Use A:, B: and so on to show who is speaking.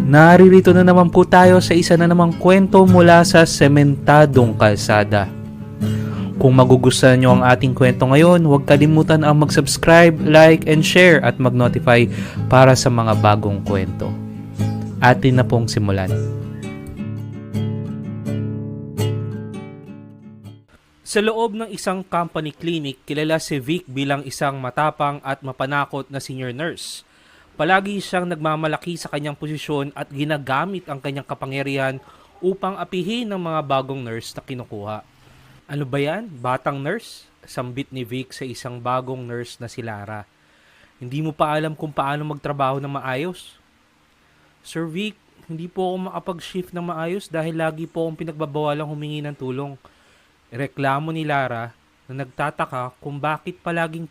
A: Naririto na naman po tayo sa isa na namang kwento mula sa sementadong kalsada. Kung magugustuhan nyo ang ating kwento ngayon, huwag kalimutan ang mag-subscribe, like, and share at mag-notify para sa mga bagong kwento. Atin na pong simulan. Sa loob ng isang company clinic, kilala si Vic bilang isang matapang at mapanakot na senior nurse. Palagi siyang nagmamalaki sa kanyang posisyon at ginagamit ang kanyang kapangyarihan upang apihin ng mga bagong nurse na kinukuha. Ano ba yan? Batang nurse? Sambit ni Vic sa isang bagong nurse na si Lara. Hindi mo pa alam kung paano magtrabaho ng maayos? Sir Vic, hindi po ako makapag-shift ng maayos dahil lagi po akong pinagbabawalang humingi ng tulong. Reklamo ni Lara na nagtataka kung bakit palaging